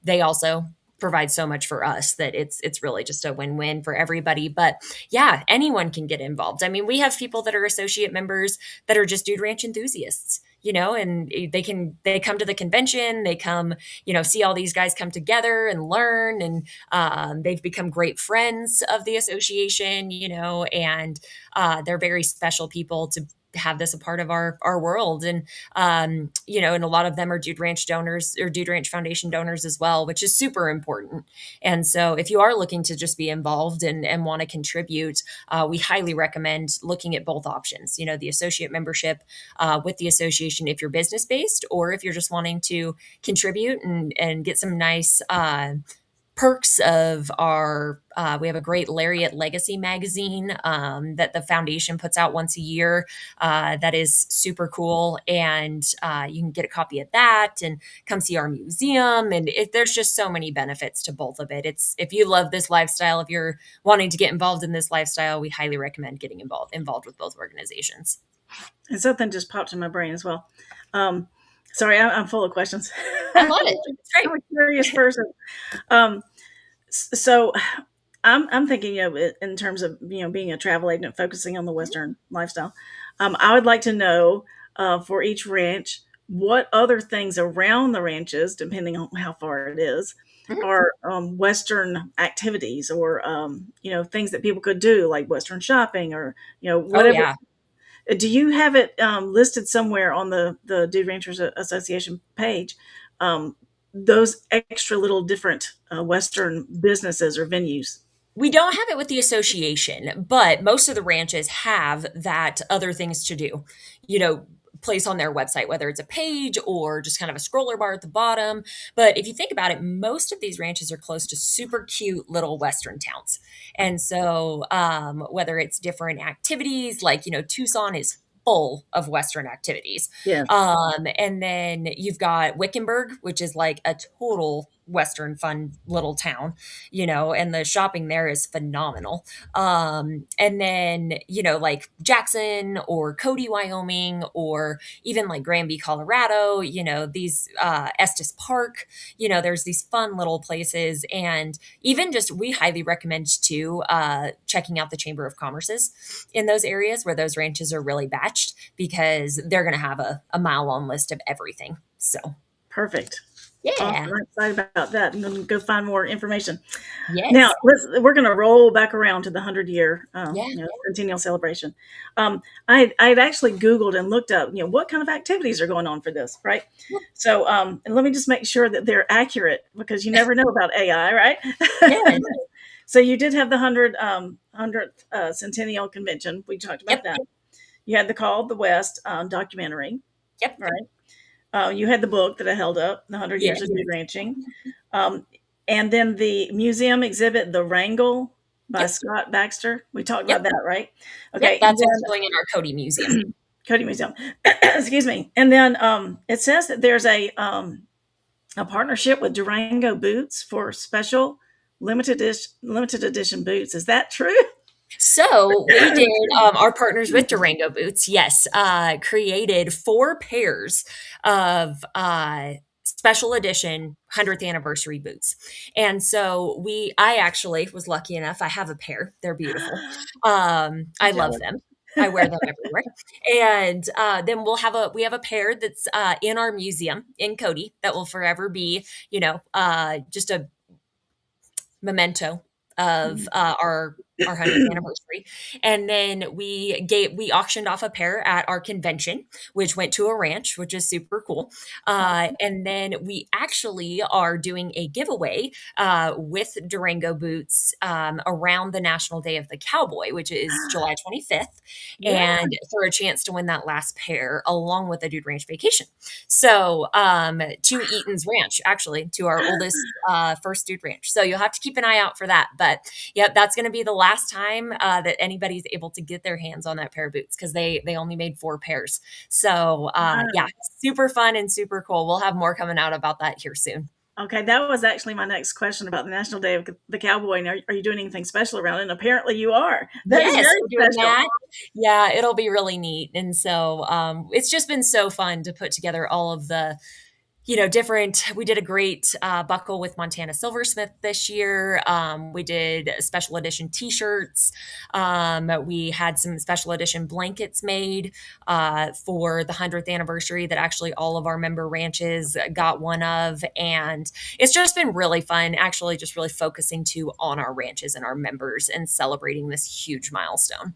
C: they also provide so much for us that it's really just a win-win for everybody. But yeah, anyone can get involved. I mean, we have people that are associate members that are just dude ranch enthusiasts, and they come to the convention, they come, see all these guys come together and learn, and they've become great friends of the association, and they're very special people to have this a part of our world. And, and a lot of them are Dude Ranch donors or Dude Ranch Foundation donors as well, which is super important. And so if you are looking to just be involved and want to contribute, we highly recommend looking at both options, the associate membership with the association if you're business based, or if you're just wanting to contribute and get some nice perks of our, we have a great Lariat Legacy magazine that the foundation puts out once a year. That is super cool. And you can get a copy of that and come see our museum. And there's just so many benefits to both of it. If you love this lifestyle, if you're wanting to get involved in this lifestyle, we highly recommend getting involved with both organizations.
B: And something just popped in my brain as well. Sorry, I'm full of questions.
C: I love it. It's great.
B: I'm a curious person. So I'm thinking, in terms of, being a travel agent focusing on the Western lifestyle. I would like to know, for each ranch, what other things around the ranches, depending on how far it is,
C: Mhm.
B: are Western activities, or things that people could do, like Western shopping, or
C: Oh,
B: whatever.
C: yeah.
B: Do you have it listed somewhere on the Dude Ranchers Association page? Those extra little different Western businesses or venues.
C: We don't have it with the association, but most of the ranches have that other things to do, you know, place on their website, whether it's a page or just kind of a scroller bar at the bottom. But if you think about it, most of these ranches are close to super cute little Western towns. And so, whether it's different activities, like, Tucson is full of Western activities.
B: Yes.
C: And then you've got Wickenburg, which is like a total Western fun little town, and the shopping there is phenomenal. And then, like Jackson or Cody, Wyoming, or even like Granby, Colorado, these Estes Park, there's these fun little places. And even just, we highly recommend too, checking out the Chamber of Commerce's in those areas where those ranches are really batched, because they're going to have a mile long list of everything. So,
B: Perfect.
C: yeah.
B: Awesome. I'm excited about that. I'm going to go find more information.
C: Yes.
B: Now, we're going to roll back around to the 100-year centennial celebration. I'd actually Googled and looked up, what kind of activities are going on for this, right? So, and let me just make sure that they're accurate, because you never know about AI, right?
C: Yeah.
B: So you did have the 100th centennial convention. We talked about that. You had the Call of the West documentary.
C: Yep.
B: Right. You had the book that I held up, The 100 Years of Dude Ranching. And then the museum exhibit, The Wrangle by Scott Baxter. We talked about that, right? Okay.
C: That's what's going in our Cody Museum.
B: Cody Museum. Excuse me. And then it says that there's a partnership with Durango Boots for special limited edition boots. Is that true?
C: So we did, our partners with Durango Boots, yes, created 4 pairs of special edition 100th anniversary boots. And so I actually was lucky enough, I have a pair. They're beautiful. I love them. I wear them everywhere. And then we have a pair that's in our museum in Cody that will forever be, just a memento of our 100th anniversary. And then we auctioned off a pair at our convention, which went to a ranch, which is super cool. And then we actually are doing a giveaway with Durango Boots around the National Day of the Cowboy, which is July 25th, and for a chance to win that last pair along with a Dude Ranch vacation. So to Eaton's Ranch, actually, to our oldest first Dude Ranch. So you'll have to keep an eye out for that. But yep, that's going to be the last time that anybody's able to get their hands on that pair of boots, because they only made 4 pairs. So yeah, super fun and super cool. We'll have more coming out about that here soon.
B: Okay, that was actually my next question about the National Day of the Cowboy. And are you doing anything special around it? And apparently you are. That is very special.
C: That. Yeah, it'll be really neat. And so it's just been so fun to put together all of the we did a great buckle with Montana Silversmith this year. We did special edition t-shirts. We had some special edition blankets made for the 100th anniversary that actually all of our member ranches got one of. And it's just been really fun, actually, just really focusing on our ranches and our members and celebrating this huge milestone.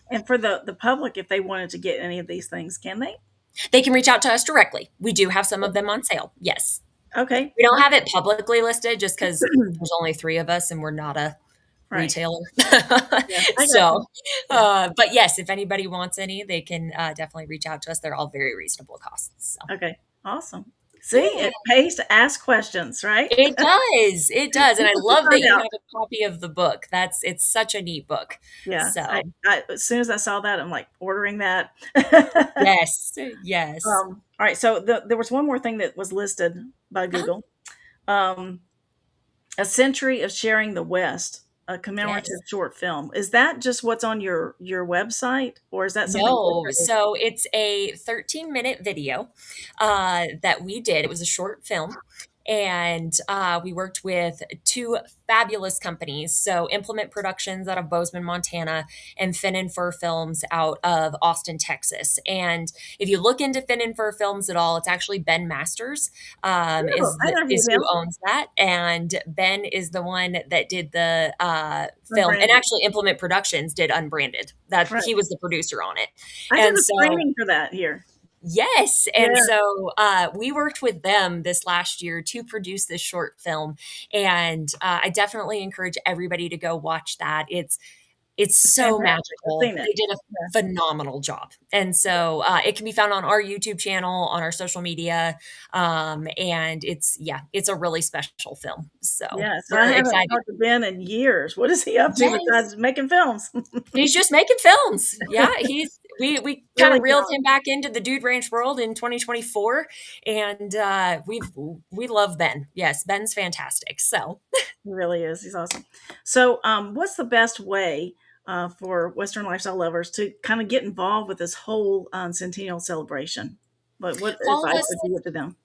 B: And for the public, if they wanted to get any of these things, can they?
C: They can reach out to us directly. We do have some of them on sale. Yes.
B: Okay.
C: We don't have it publicly listed just because there's only 3 of us and we're not a retailer. So, but yes, if anybody wants any, they can definitely reach out to us. They're all very reasonable costs. So.
B: Okay. Awesome. See,
C: Yeah.
B: it pays to ask questions, right?
C: It does. It does. And I love that
B: Find
C: you
B: out.
C: have a copy of the book. It's such a neat book.
B: Yeah,
C: So,
B: as soon as I saw that, I'm like ordering that.
C: yes. Yes.
B: All right, so there was one more thing that was listed by
C: Uh-huh.
B: Google. Um, a Century of Sharing the West, a commemorative
C: Yes.
B: short film. Is that just what's on your website, or is that something
C: No,
B: different?
C: so it's a 13-minute video that we did. It was a short film. And we worked with two fabulous companies. So, Implement Productions out of Bozeman, Montana, and Fin and Fur Films out of Austin, Texas. And if you look into Fin and Fur Films at all, it's actually Ben Masters
B: Oh, I
C: is
B: interviewed
C: who
B: him.
C: owns that. And Ben is the one that did the film. And
B: Unbranded.
C: actually, Implement Productions did Unbranded. That
B: Right.
C: he was the producer on it.
B: I did
C: And
B: a
C: so,
B: screening for that here.
C: yes. And
B: Yeah,
C: so we worked with them this last year to produce this short film. And I definitely encourage everybody to go watch that. It's
B: it's
C: so
B: fantastic. I've
C: magical.
B: seen it.
C: They did a
B: Yeah.
C: phenomenal job. And so it can be found on our YouTube channel, on our social media. And it's a really special film. So
B: Yeah, so I
C: we're
B: haven't
C: excited.
B: talked to Ben in years. What is he up to
C: Yes.
B: besides making films?
C: He's just making films. Yeah, we kind
B: Really
C: of reeled
B: talented.
C: him back into the Dude Ranch world in 2024, and we love Ben. Yes, Ben's fantastic. So
B: He really is. He's awesome. So, what's the best way for Western lifestyle lovers to kind of get involved with this whole centennial celebration? What
C: follow
B: advice
C: us.
B: would you give to them?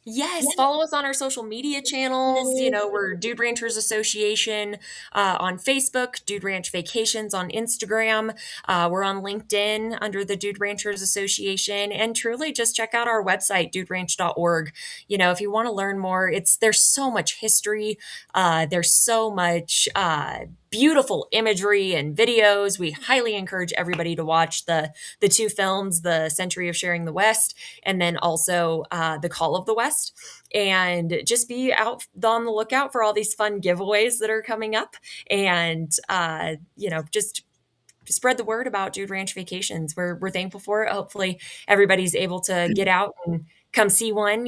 C: Yes, follow us on our social media channels. We're Dude Ranchers Association on Facebook, Dude Ranch Vacations on Instagram. We're on LinkedIn under the Dude Ranchers Association. And truly just check out our website, duderanch.org. If you want to learn more, there's so much history. There's so much beautiful imagery and videos. We highly encourage everybody to watch the two films, The Century of Sharing the West, and then also The Call of the West. And just be out on the lookout for all these fun giveaways that are coming up. And, just spread the word about Dude Ranch Vacations. We're thankful for it. Hopefully everybody's able to get out and come see one,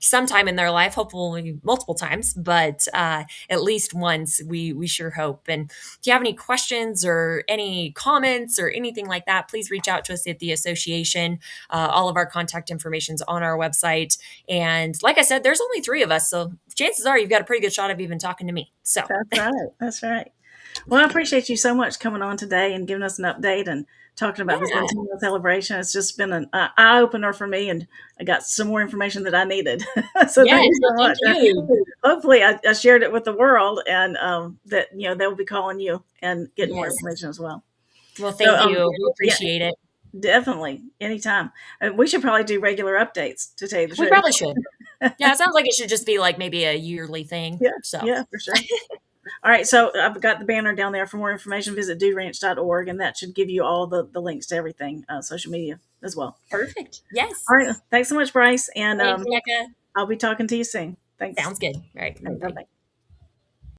C: sometime in their life, hopefully multiple times, but at least once, we sure hope. And if you have any questions or any comments or anything like that, please reach out to us at the association. All of our contact information is on our website. And like I said, there's only 3 of us. So chances are you've got a pretty good shot of even talking to me. So
B: That's right. That's right. Well, I appreciate you so much coming on today and giving us an update and talking about the
C: yeah,
B: centennial celebration. It's just been an eye opener for me, and I got some more information that I needed. So thank
C: yes,
B: you so
C: well, thank
B: much.
C: you.
B: Hopefully, I shared it with the world, and that they'll be calling you and getting more
C: Yes.
B: information as well.
C: Well,
B: So,
C: thank you. We
B: yeah,
C: appreciate it.
B: definitely anytime. We should probably do regular updates to tell you the
C: We
B: truth.
C: probably should. Yeah, it sounds like it should just be like maybe a yearly thing.
B: Yeah,
C: So
B: yeah, for sure. All right, so I've got the banner down there. For more information, visit duderanch.org, and that should give you all the links to everything, social media as well.
C: perfect. Yes.
B: All right, thanks so much, Bryce, and
C: Thanks, Becca.
B: I'll be talking to you soon. Thanks.
C: Sounds good. All right. Bye.
B: Bye-bye.